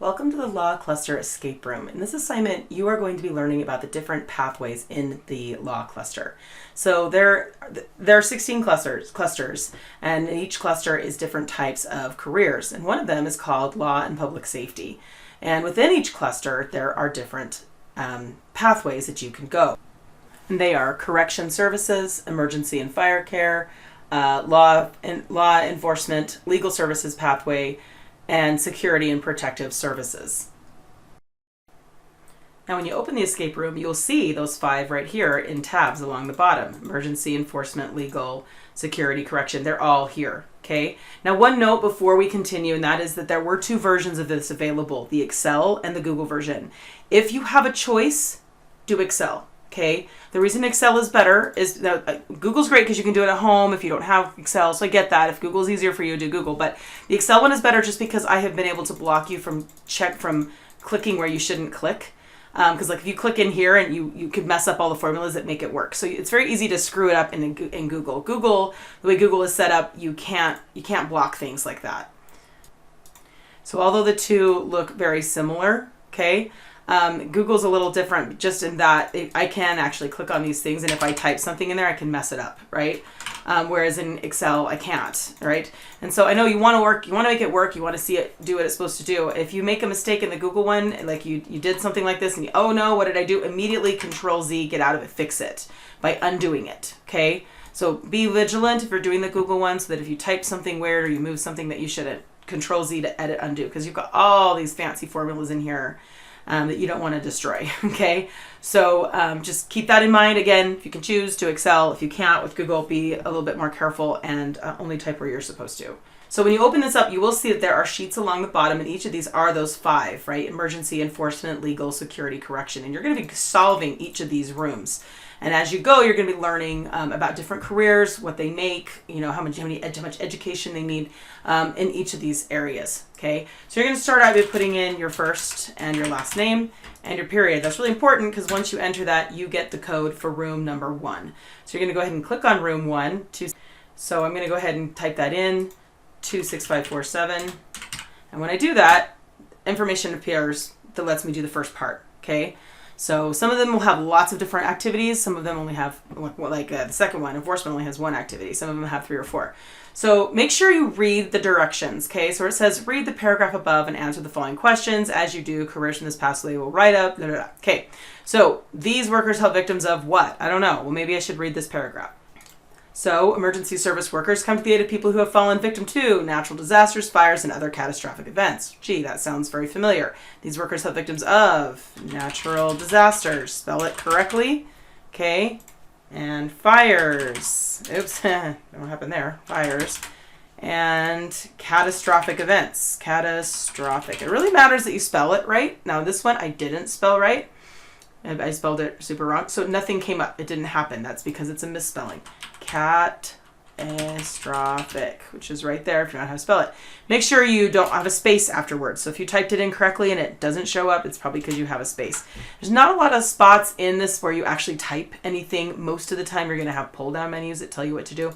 Welcome to the Law Cluster Escape Room. In this assignment, you are going to be learning about the different pathways in the Law Cluster. So there are 16 clusters, and each cluster is different types of careers, and one of them is called Law and Public Safety. And within each cluster, there are different pathways that you can go. And they are Correction Services, Emergency and Fire Care, Law Enforcement, Legal Services Pathway, and Security and Protective Services. Now when you open the escape room, you'll see those 5 right here in tabs along the bottom. Emergency, Enforcement, Legal, Security, Correction, they're all here, okay? Now one note before we continue, and that is that there were 2 versions of this available, the Excel and the Google version. If you have a choice, do Excel. Okay, the reason Excel is better is that Google's great because you can do it at home if you don't have Excel. So I get that. If Google's easier for you, do Google. But the Excel one is better just because I have been able to block you from clicking where you shouldn't click. Because like if you click in here and you could mess up all the formulas that make it work. So it's very easy to screw it up in Google. Google, the way Google is set up, you can't block things like that. So although the 2 look very similar, okay. Google's a little different just in that I can actually click on these things, and if I type something in there, I can mess it up, right? Whereas in Excel, I can't, right? And so I know you want to make it work, you want to see it do what it's supposed to do. If you make a mistake in the Google one, like you did something like this, and oh no, what did I do? Immediately Control-Z, get out of it, fix it by undoing it, okay? So be vigilant if you're doing the Google one, so that if you type something weird or you move something that you shouldn't, Control-Z to edit, undo, because you've got all these fancy formulas in here that you don't want to destroy, okay? So just keep that in mind. Again, if you can choose to Excel, if you can't with Google, be a little bit more careful and only type where you're supposed to. So when you open this up, you will see that there are sheets along the bottom, and each of these are those 5, right? Emergency, Enforcement, Legal, Security, Correction, and you're going to be solving each of these rooms. And as you go, you're going to be learning about different careers, what they make, you know, how much education they need in each of these areas. Okay, so you're going to start out by putting in your first and your last name and your period. That's really important because once you enter that, you get the code for room number 1. So you're going to go ahead and click on room 1. So I'm going to go ahead and type that in, 26547. And when I do that, information appears that lets me do the first part. Okay. So some of them will have lots of different activities. Some of them only have, like the second one, Enforcement only has 1 activity. Some of them have 3 or 4. So make sure you read the directions, okay? So it says, read the paragraph above and answer the following questions. As you do, careers from this pathway will write up, blah, blah, blah. Okay, so these workers help victims of what? I don't know. Well, maybe I should read this paragraph. So emergency service workers come to the aid of people who have fallen victim to natural disasters, fires, and other catastrophic events. Gee, that sounds very familiar. These workers help victims of natural disasters. Spell it correctly. Okay. And fires. Oops. What happened there? Fires. And catastrophic events. Catastrophic. It really matters that you spell it right. Now this one I didn't spell right. I spelled it super wrong. So nothing came up. It didn't happen. That's because it's a misspelling. Catastrophic, which is right there if you don't know how to spell it. Make sure you don't have a space afterwards. So if you typed it in correctly and it doesn't show up, it's probably because you have a space. There's not a lot of spots in this where you actually type anything. Most of the time you're going to have pull down menus that tell you what to do.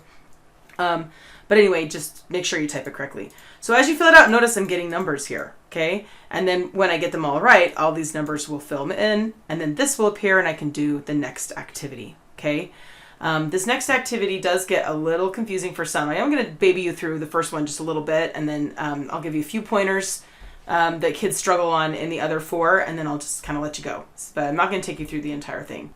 But anyway, just make sure you type it correctly. So as you fill it out, notice I'm getting numbers here, okay? And then when I get them all right, all these numbers will fill in, and then this will appear and I can do the next activity, okay? This next activity does get a little confusing for some. I am going to baby you through the first one just a little bit, and then I'll give you a few pointers that kids struggle on in the other 4, and then I'll just kind of let you go. But I'm not going to take you through the entire thing.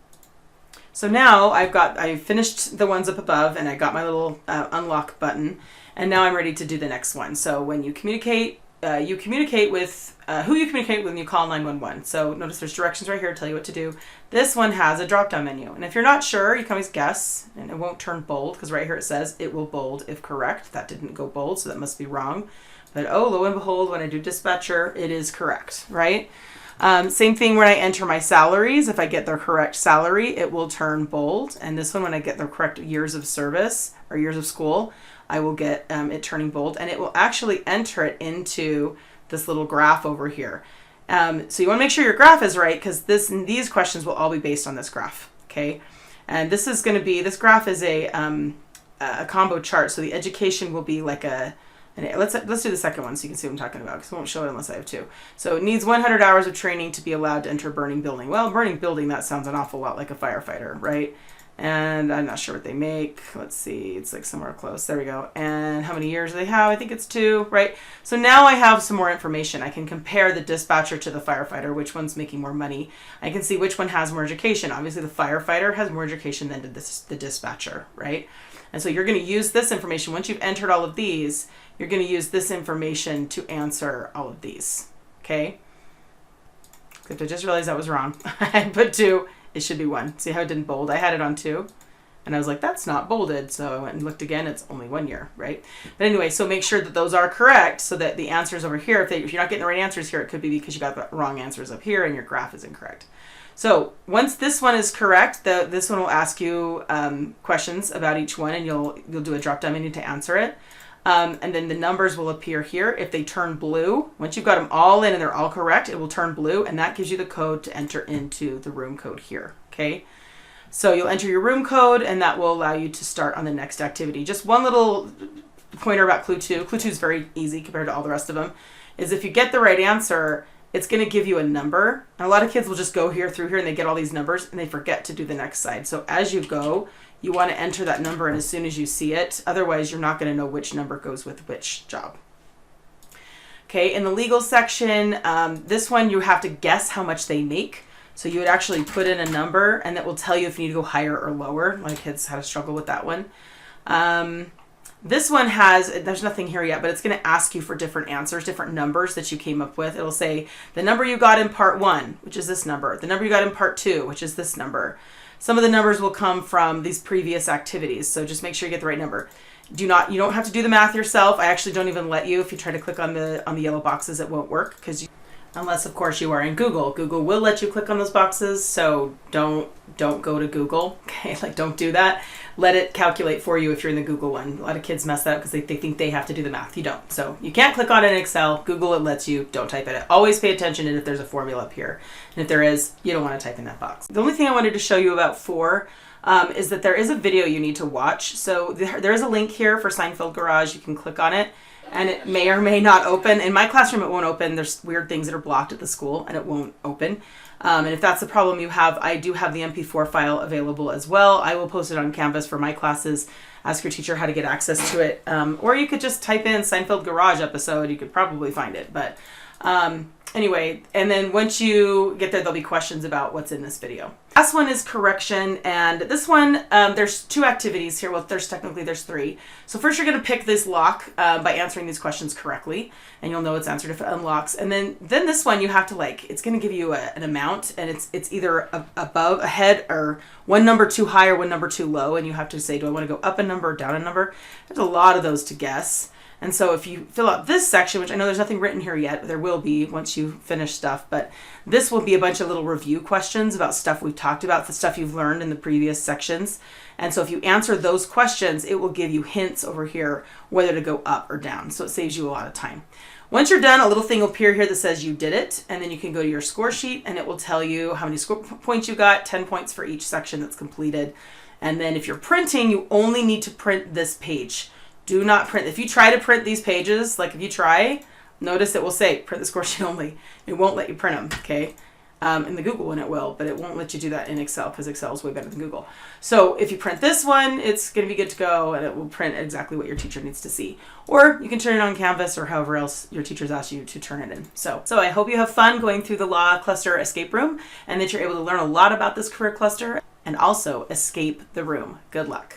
So now I finished the ones up above, and I got my little unlock button, and now I'm ready to do the next one. So when you communicate with who you communicate with when you call 911. So notice there's directions right here to tell you what to do. This one has a drop-down menu. And if you're not sure, you can always guess, and it won't turn bold because right here it says it will bold if correct. That didn't go bold, so that must be wrong. But oh, lo and behold, when I do dispatcher, it is correct, right? Same thing when I enter my salaries. If I get the correct salary, it will turn bold. And this one, when I get the correct years of service or years of school, I will get it turning bold, and it will actually enter it into this little graph over here. So you want to make sure your graph is right because these questions will all be based on this graph, okay? And this is going to be, this graph is a combo chart. So the education will be like a And let's do the second one so you can see what I'm talking about, because I won't show it unless I have to. So it needs 100 hours of training to be allowed to enter a burning building. Well, burning building, that sounds an awful lot like a firefighter, right? And I'm not sure what they make. Let's see, it's like somewhere close. There we go. And how many years do they have? I think it's 2, right? So now I have some more information. I can compare the dispatcher to the firefighter, which one's making more money. I can see which one has more education. Obviously the firefighter has more education than the dispatcher, right? And so you're going to use this information. Once you've entered all of these, you're going to use this information to answer all of these, okay? Except I just realized that was wrong. I put 2. It should be 1. See how it didn't bold? I had it on 2. And I was like, that's not bolded. So I went and looked again. It's only 1 year, right? But anyway, so make sure that those are correct so that the answers over here, if you're not getting the right answers here, it could be because you got the wrong answers up here and your graph is incorrect. So once this one is correct, this one will ask you questions about each one, and you'll do a drop-down menu to answer it. And then the numbers will appear here. If they turn blue, once you've got them all in and they're all correct, it will turn blue, and that gives you the code to enter into the room code here, okay? So you'll enter your room code, and that will allow you to start on the next activity. Just one little pointer about Clue 2. Clue 2 is very easy compared to all the rest of them, is if you get the right answer, it's going to give you a number. And a lot of kids will just go through here, and they get all these numbers, and they forget to do the next side. So as you go, you want to enter that number in as soon as you see it. Otherwise, you're not going to know which number goes with which job. Okay, in the legal section, this one you have to guess how much they make. So you would actually put in a number, and that will tell you if you need to go higher or lower. My kids had to struggle with that one. This one there's nothing here yet, but it's going to ask you for different answers, different numbers that you came up with. It'll say the number you got in part 1, which is this number. The number you got in part 2, which is this number. Some of the numbers will come from these previous activities, so just make sure you get the right number. You don't have to do the math yourself. I actually don't even let you. If you try to click on the yellow boxes, it won't work, unless of course you are in Google. Google will let you click on those boxes, so don't go to Google. Okay, like don't do that. Let it calculate for you if you're in the Google one. A lot of kids mess that up because they think they have to do the math. You don't. So you can't click on it in Excel. Google it lets you. Don't type it. Always pay attention if there's a formula up here. And if there is, you don't want to type in that box. The only thing I wanted to show you about 4 is that there is a video you need to watch. So there is a link here for Seinfeld Garage. You can click on it, and it may or may not open. In my classroom, it won't open. There's weird things that are blocked at the school, and it won't open. And if that's the problem you have, I do have the MP4 file available as well. I will post it on Canvas for my classes. Ask your teacher how to get access to it. Or you could just type in Seinfeld Garage episode. You could probably find it. But anyway, and then once you get there, there'll be questions about what's in this video. Last one is correction, and this one, there's 2 activities here. Well, there's 3. So first you're going to pick this lock by answering these questions correctly, and you'll know it's answered if it unlocks. And then this one you have to it's going to give you an amount, and it's either above, ahead, or one number too high or one number too low, and you have to say, do I want to go up a number or down a number? There's a lot of those to guess. And so if you fill out this section, which I know there's nothing written here yet, but there will be once you finish stuff, but this will be a bunch of little review questions about stuff we've talked about, the stuff you've learned in the previous sections. And so if you answer those questions, it will give you hints over here whether to go up or down. So it saves you a lot of time. Once you're done, a little thing will appear here that says you did it, and then you can go to your score sheet, and it will tell you how many score points you got, 10 points for each section that's completed. And then if you're printing, you only need to print this page. Do not print. If you try to print these pages, if you try, notice it will say print the score sheet only. It won't let you print them, okay? In the Google one it will, but it won't let you do that in Excel because Excel is way better than Google. So if you print this one, it's going to be good to go, and it will print exactly what your teacher needs to see. Or you can turn it on Canvas or however else your teachers ask you to turn it in. So I hope you have fun going through the Law Cluster Escape Room, and that you're able to learn a lot about this career cluster and also escape the room. Good luck.